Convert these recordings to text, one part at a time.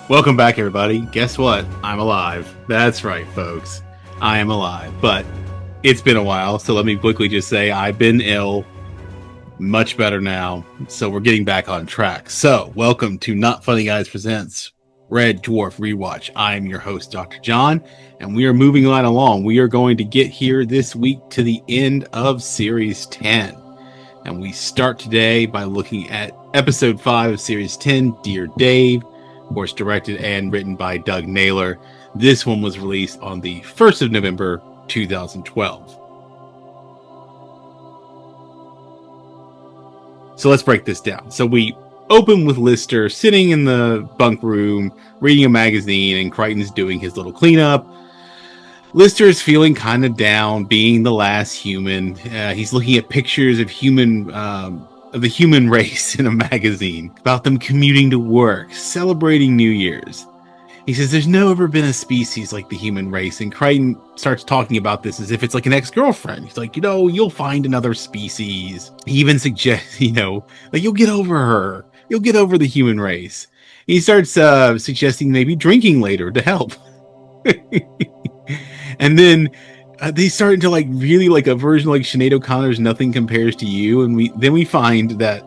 Welcome back, everybody. Guess what? I'm alive. That's right, folks. I am alive. But it's been a while, so let me quickly just say I've been ill. Much better now. So we're getting back on track. So, welcome to Not Funny Guys Presents Red Dwarf Rewatch. I'm your host, Dr. John, and we are moving right along. We are going to get here this week to the end of Series 10. And we start today by looking at Episode 5 of Series 10, Dear Dave. Of course, directed and written by Doug Naylor. This one was released on the 1st of November, 2012. So let's break this down. So we open with Lister sitting in the bunk room, reading a magazine, and Crichton's doing his little cleanup. Lister is feeling kind of down, being the last human. He's looking at pictures of the human race in a magazine about them commuting to work, celebrating New Year's. He says there's never been a species like the human race, and Crichton starts talking about this as if it's like an ex-girlfriend. He's like, you'll find another species. He even suggests, like you'll get over her. You'll get over the human race. He starts suggesting maybe drinking later to help. And then they start into really a version of Sinead O'Connor's Nothing Compares to You. And we find that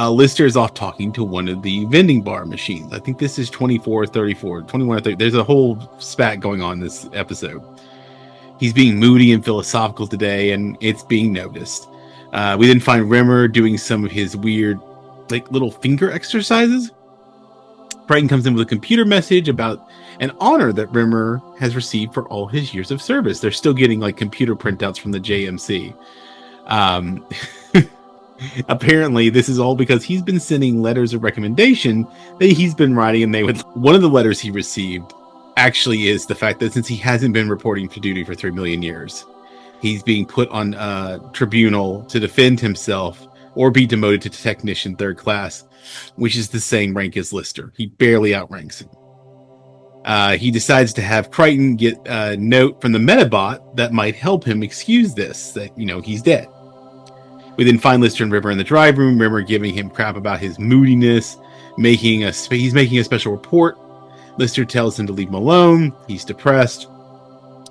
Lister is off talking to one of the vending bar machines. I think this is 21 or 30. There's a whole spat going on in this episode. He's being moody and philosophical today, and it's being noticed. We then find Rimmer doing some of his weird little finger exercises. Crichton comes in with a computer message about an honor that Rimmer has received for all his years of service. They're still getting computer printouts from the JMC. Apparently, this is all because he's been sending letters of recommendation that he's been writing, and one of the letters he received actually is the fact that since he hasn't been reporting for duty for 3 million years, he's being put on tribunal to defend himself or be demoted to technician 3rd class, which is the same rank as Lister. He barely outranks him. He decides to have Crichton get a note from the Metabot that might help him excuse this, that, he's dead. We then find Lister and Rimmer in the drive room, Rimmer giving him crap about his moodiness, he's making a special report. Lister tells him to leave him alone. He's depressed.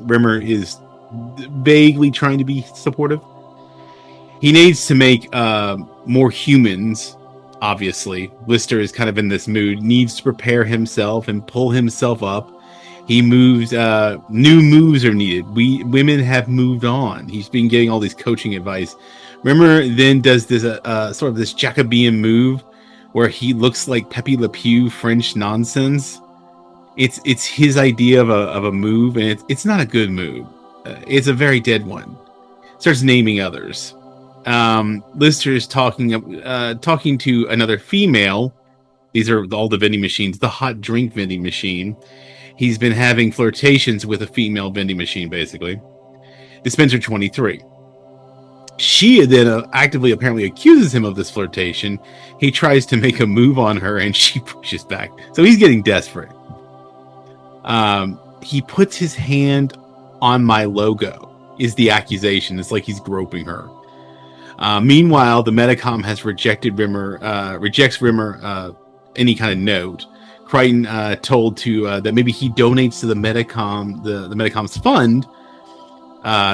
Rimmer is vaguely trying to be supportive. He needs to make more humans. Obviously, Lister is kind of in this mood, needs to prepare himself and pull himself up. He moves, new moves are needed. Women have moved on. He's been getting all these coaching advice. Rimmer then does this sort of this Jacobean move where he looks like Pepe Le Pew French nonsense. It's his idea of a move, and it's not a good move. It's a very dead one. Starts naming others. Lister is talking to another female. These are all the vending machines, the hot drink vending machine. He's been having flirtations with a female vending machine, basically. Dispenser 23. She then actively apparently accuses him of this flirtation. He tries to make a move on her, and she pushes back. So he's getting desperate. He puts his hand on my logo, is the accusation. It's like he's groping her. Meanwhile, the Metacom has rejects Rimmer any kind of note. Crichton told to that maybe he donates to the Metacom, the Metacom's fund.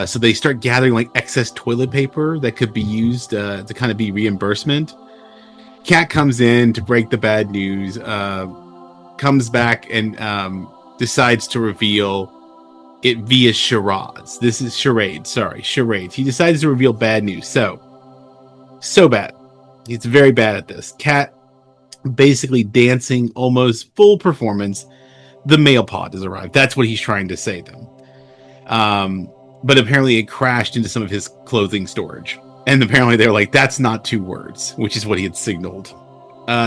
So they start gathering excess toilet paper that could be used to kind of be reimbursement. Cat comes in to break the bad news. Comes back and decides to reveal it via charades. This is charades. Sorry, charades. He decides to reveal bad news. So bad. He's very bad at this. Cat basically dancing, almost full performance. The mail pod has arrived. That's what he's trying to say to them. But apparently it crashed into some of his clothing storage. And apparently they're like, that's not 2 words, which is what he had signaled.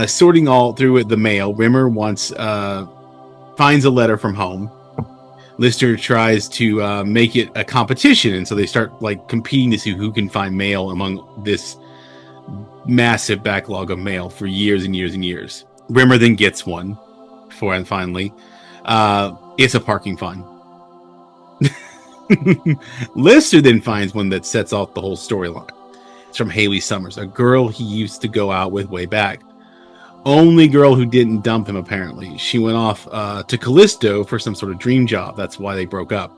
Sorting all through the mail, Rimmer finds a letter from home. Lister tries to make it a competition, and so they start competing to see who can find mail among this massive backlog of mail for years and years and years. Rimmer then gets one, finally. It's a parking fine. Lister then finds one that sets off the whole storyline. It's from Haley Summers, a girl he used to go out with way back. only girl who didn't dump him, apparently. She went off to Callisto for some sort of dream job. That's why they broke up.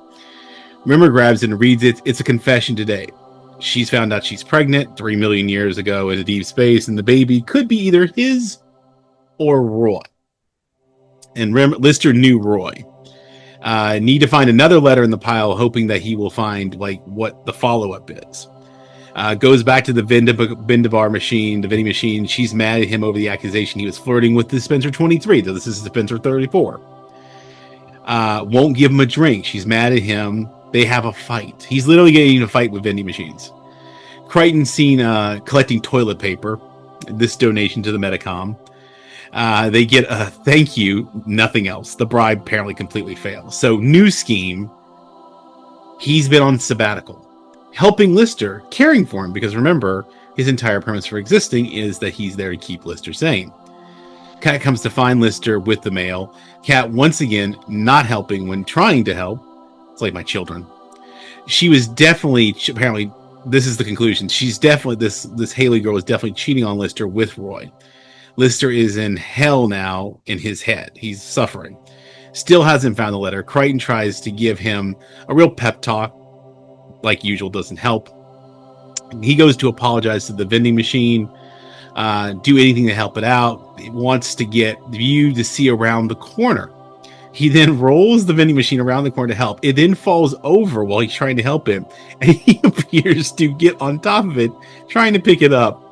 Rimmer grabs it and reads it. It's a confession today. She's found out she's pregnant 3 million years ago in a deep space, and the baby could be either his or Roy. And Lister knew Roy. Need to find another letter in the pile, hoping that he will find like what the follow-up is. Goes back to the vending machine. She's mad at him over the accusation he was flirting with dispenser 23. So this is dispenser 34. Won't give him a drink. She's mad at him. They have a fight. He's literally getting in a fight with vending machines. Crichton's seen collecting toilet paper. This donation to the Metacom. They get a thank you, nothing else. The bribe apparently completely fails. So new scheme. He's been on sabbatical, helping Lister, caring for him, because remember, his entire premise for existing is that he's there to keep Lister sane. Kat comes to find Lister with the mail. Kat once again not helping when trying to help. It's like my children. She was definitely, apparently, this is the conclusion. She's definitely, this Haley girl is definitely cheating on Lister with Roy. Lister is in hell now in his head. He's suffering. Still hasn't found the letter. Crichton tries to give him a real pep talk. Like usual, doesn't help. He goes to apologize to the vending machine. Do anything to help it out. He wants to get you to see around the corner. He then rolls the vending machine around the corner to help. It then falls over while he's trying to help him. And he appears to get on top of it, trying to pick it up.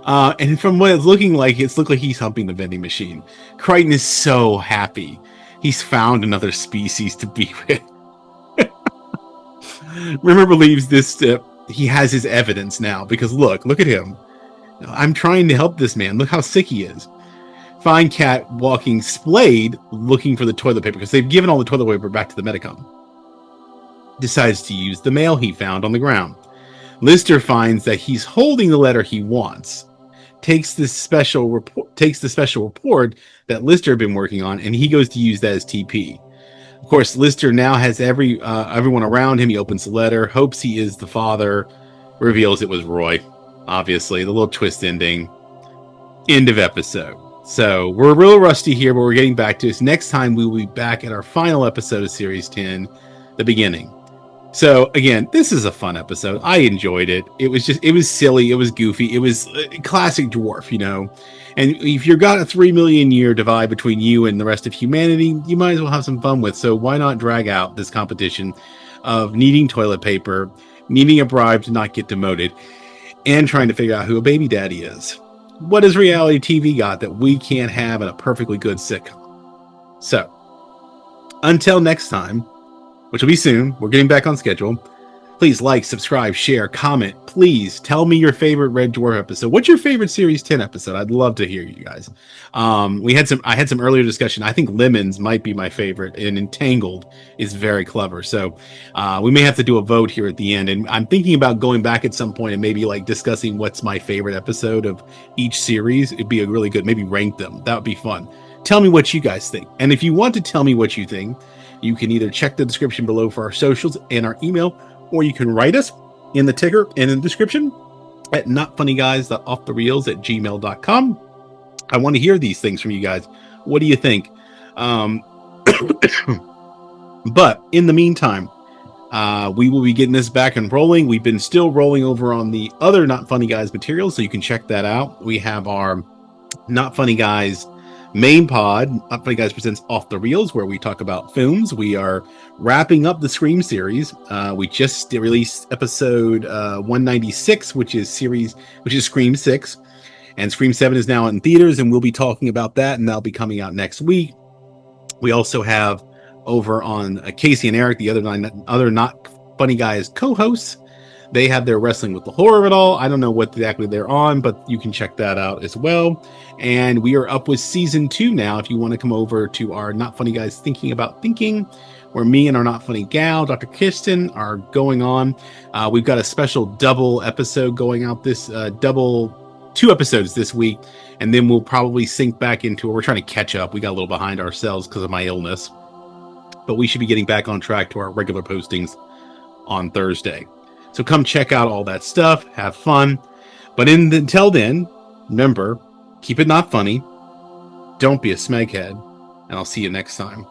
And from what it's looking like, it's looked like he's humping the vending machine. Crichton is so happy. He's found another species to be with. Rimmer believes this. He has his evidence now because look at him. I'm trying to help this man. Look how sick he is. Find Cat walking splayed, looking for the toilet paper because they've given all the toilet paper back to the Metacom. Decides to use the mail he found on the ground. Lister finds that he's holding the letter he wants. Takes the special report that Lister had been working on, and he goes to use that as TP. Of course, Lister now has everyone around him. He opens the letter, hopes he is the father, reveals it was Roy. Obviously, the little twist ending. End of episode. So we're real rusty here, but we're getting back to this. Next time we will be back at our final episode of Series 10, the beginning. So again, this is a fun episode. I enjoyed it. It was silly. It was goofy. It was classic Dwarf, you know. And if you've got a 3 million year divide between you and the rest of humanity, you might as well have some fun with. So why not drag out this competition of needing toilet paper, needing a bribe to not get demoted, and trying to figure out who a baby daddy is. What has reality TV got that we can't have in a perfectly good sitcom? So, until next time, which will be soon, we're getting back on schedule. Please like, subscribe, share, comment. Please tell me your favorite Red Dwarf episode. What's your favorite Series 10 episode? I'd love to hear you guys. I had some earlier discussion. I think Lemons might be my favorite, and Entangled is very clever. So we may have to do a vote here at the end. And I'm thinking about going back at some point and maybe like discussing what's my favorite episode of each series. It'd be a really good, maybe rank them. That would be fun. Tell me what you guys think. And if you want to tell me what you think, you can either check the description below for our socials and our email, or you can write us in the ticker and in the description at notfunnyguys.offthereels@gmail.com. I want to hear these things from you guys. What do you think? But in the meantime, we will be getting this back and rolling. We've been still rolling over on the other Not Funny Guys material, so you can check that out. We have our Not Funny Guys main pod, Not Funny Guys Presents Off the Reels, where we talk about films. We are wrapping up the Scream series. We just released episode 196, which is Scream 6, and Scream 7 is now in theaters, and we'll be talking about that, and that'll be coming out next week. We also have over on Casey and Eric, the other Not Funny Guys co-hosts. They have their Wrestling with the Horror of It All. I don't know what exactly they're on, but you can check that out as well. And we are up with season 2 now. If you want to come over to our Not Funny Guys Thinking About Thinking, where me and our Not Funny gal, Dr. Kirsten, are going on. We've got a special double episode going out two episodes this week. And then we'll probably sink back into it. We're trying to catch up. We got a little behind ourselves because of my illness. But we should be getting back on track to our regular postings on Thursday. So come check out all that stuff. Have fun. But until then, remember, keep it not funny don't be a smeghead, and I'll see you next time.